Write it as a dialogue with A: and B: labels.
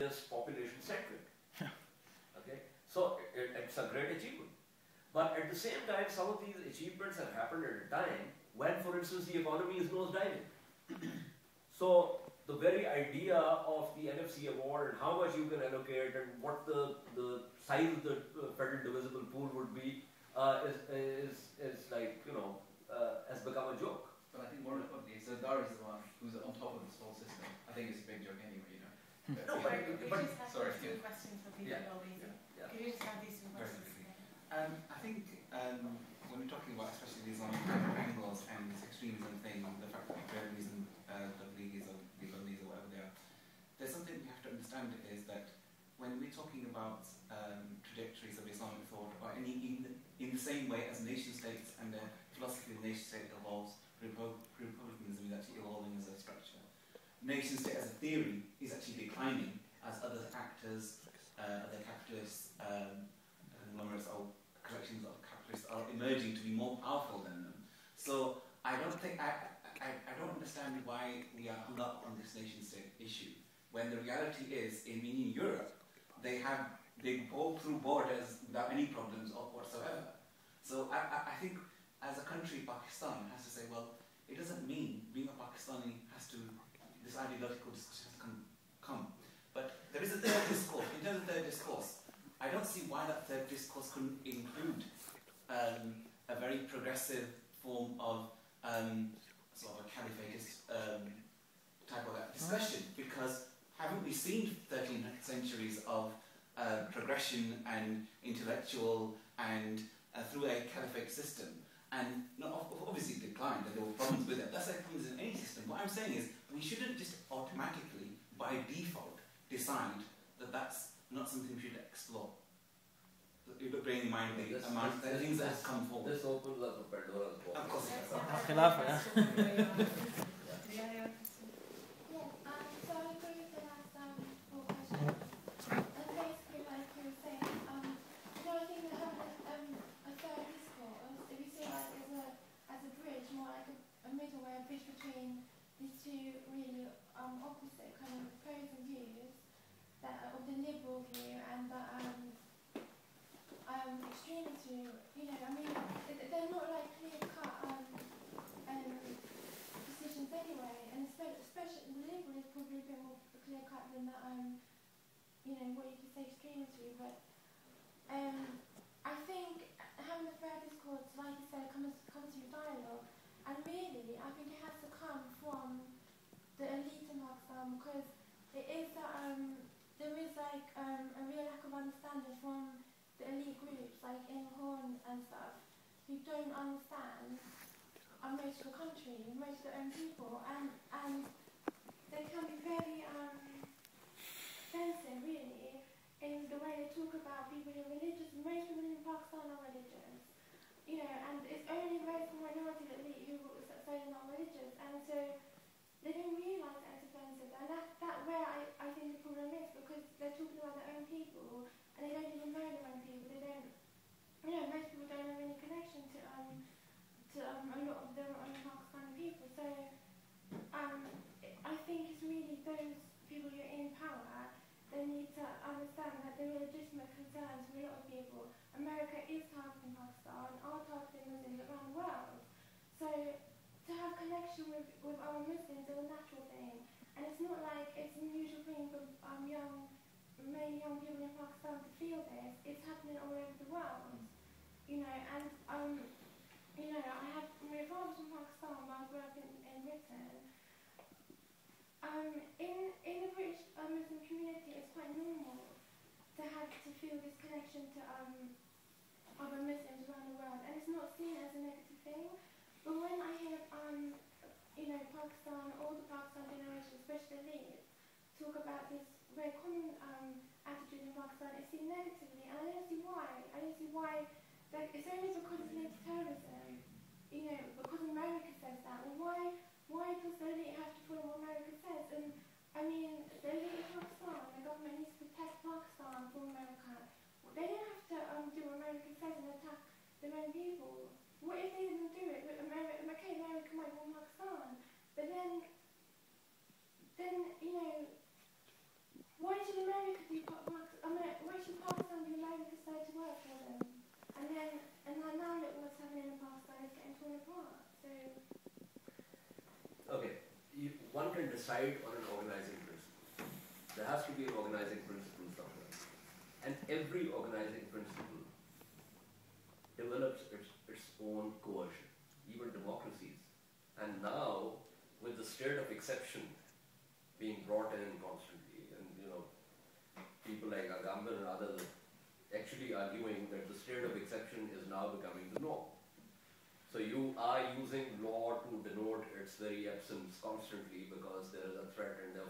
A: just population-centric. Okay, so it's a great achievement. But at the same time, some of these achievements have happened at a time when, for instance, the economy is nosediving. So the very idea of the NFC award and how much you can allocate and what the size of the federal divisible pool would be is like, you know, has become a joke.
B: But I think more importantly, Sardar is the one who's on top of this whole system. I think it's a big joke anyway, you know.
A: No, but
C: sorry, two questions for people who are waiting. Could you just have these two questions?
D: I think when we're talking about especially these angles and this extremism thing, the fact that the reason the leagues or legalities or whatever they are, there's something we have to understand is that when we're talking about trajectories of Islamic thought, or in the same way as nation states and the philosophy of nation state evolves, republicanism is actually evolving as a structure. Nation state as a theory is actually declining as other actors, other capitalists, conglomerates or collections of capitalists are emerging to be more powerful than them. So I don't think I don't understand why we are hung up on this nation state issue when the reality is in Europe they go through borders without any problems whatsoever. So I think as a country, Pakistan has to say, well, it doesn't mean being a Pakistani has to, this ideological discussion has to come. But there is a third discourse. In terms of third discourse, I don't see why that third discourse couldn't include a very progressive form of sort of a caliphatist type of discussion, because haven't we seen 13 centuries of progression and intellectual and through a caliphate system, and obviously declined, and there were problems with it. That's like problems in any system. What I'm saying is we shouldn't just automatically, by default, decide that that's not something we should explore. Bearing in mind the amount of things that have come forward.
A: This opens up a Pandora's box.
D: Of course it does.
E: So I agree with the last four questions. And basically, like you were saying, you know, I think that having a third discourse, if you see like as a bridge, more like a middle way, a bridge between these two really opposite kind of opposing views, that of the liberal view and the extremist view. You know, I mean, they're not like clear-cut decisions anyway, and especially the liberal is probably a bit more clear-cut than the you know, what you could say extremist view. But I think having the fair discourse, like you said, comes through dialogue, and really, I think it has to come from the elite in Pakistan, because it is that there is like a real lack of understanding from the elite groups, like in Horn and stuff, who don't understand most of the country, most of their own people, and they can be very sensitive, really, in the way they talk about people who are religious. Most people in Pakistan are religious, you know, and it's only a very small minority of the elite who say they're not religious, and so they don't realise that it's offensive, and that's where I think the problem is, because they're talking about their own people, and they don't even know their own people. They don't, you know, most people don't have any connection to a lot of their own Pakistani people. So I think it's really those people who are in power. They need to understand that there are legitimate concerns for a lot of people. America is targeting Pakistan, are targeting Muslims around the world. So to have connection with our Muslims is a natural thing, and it's not like it's an unusual thing for many young people in Pakistan to feel this. It's happening all over the world, you know. And you know, my father's from Pakistan, but I grew up in Britain. In the British Muslim community, it's quite normal to feel this connection to other Muslims around the world, and it's not seen as a negative thing. But when I hear, you know, Pakistan, all the Pakistan generation, especially the elite, talk about this very common attitude in Pakistan, it's seen negatively, and I don't see why. I don't see why. Like, it's only because it's linked to terrorism, you know, because America says that. Well, why does the elite have to follow what America says? And I mean, the elite in Pakistan, the government needs to protect Pakistan from America. They don't have to do what America says and attack their own people. What if they didn't do it? America might want Pakistan, but then you know, why should America And now look what's happening in Palestine, it's getting torn apart. So
A: okay, one can decide on an organizing principle. There has to be an organizing principle somewhere. And every organizing principle develops its own coercion, even democracies. And now, with the state of exception being brought in constantly, and people like Agamben and others actually arguing that the state of exception is now becoming the norm. So you are using law to denote its very absence constantly because there is a threat and therefore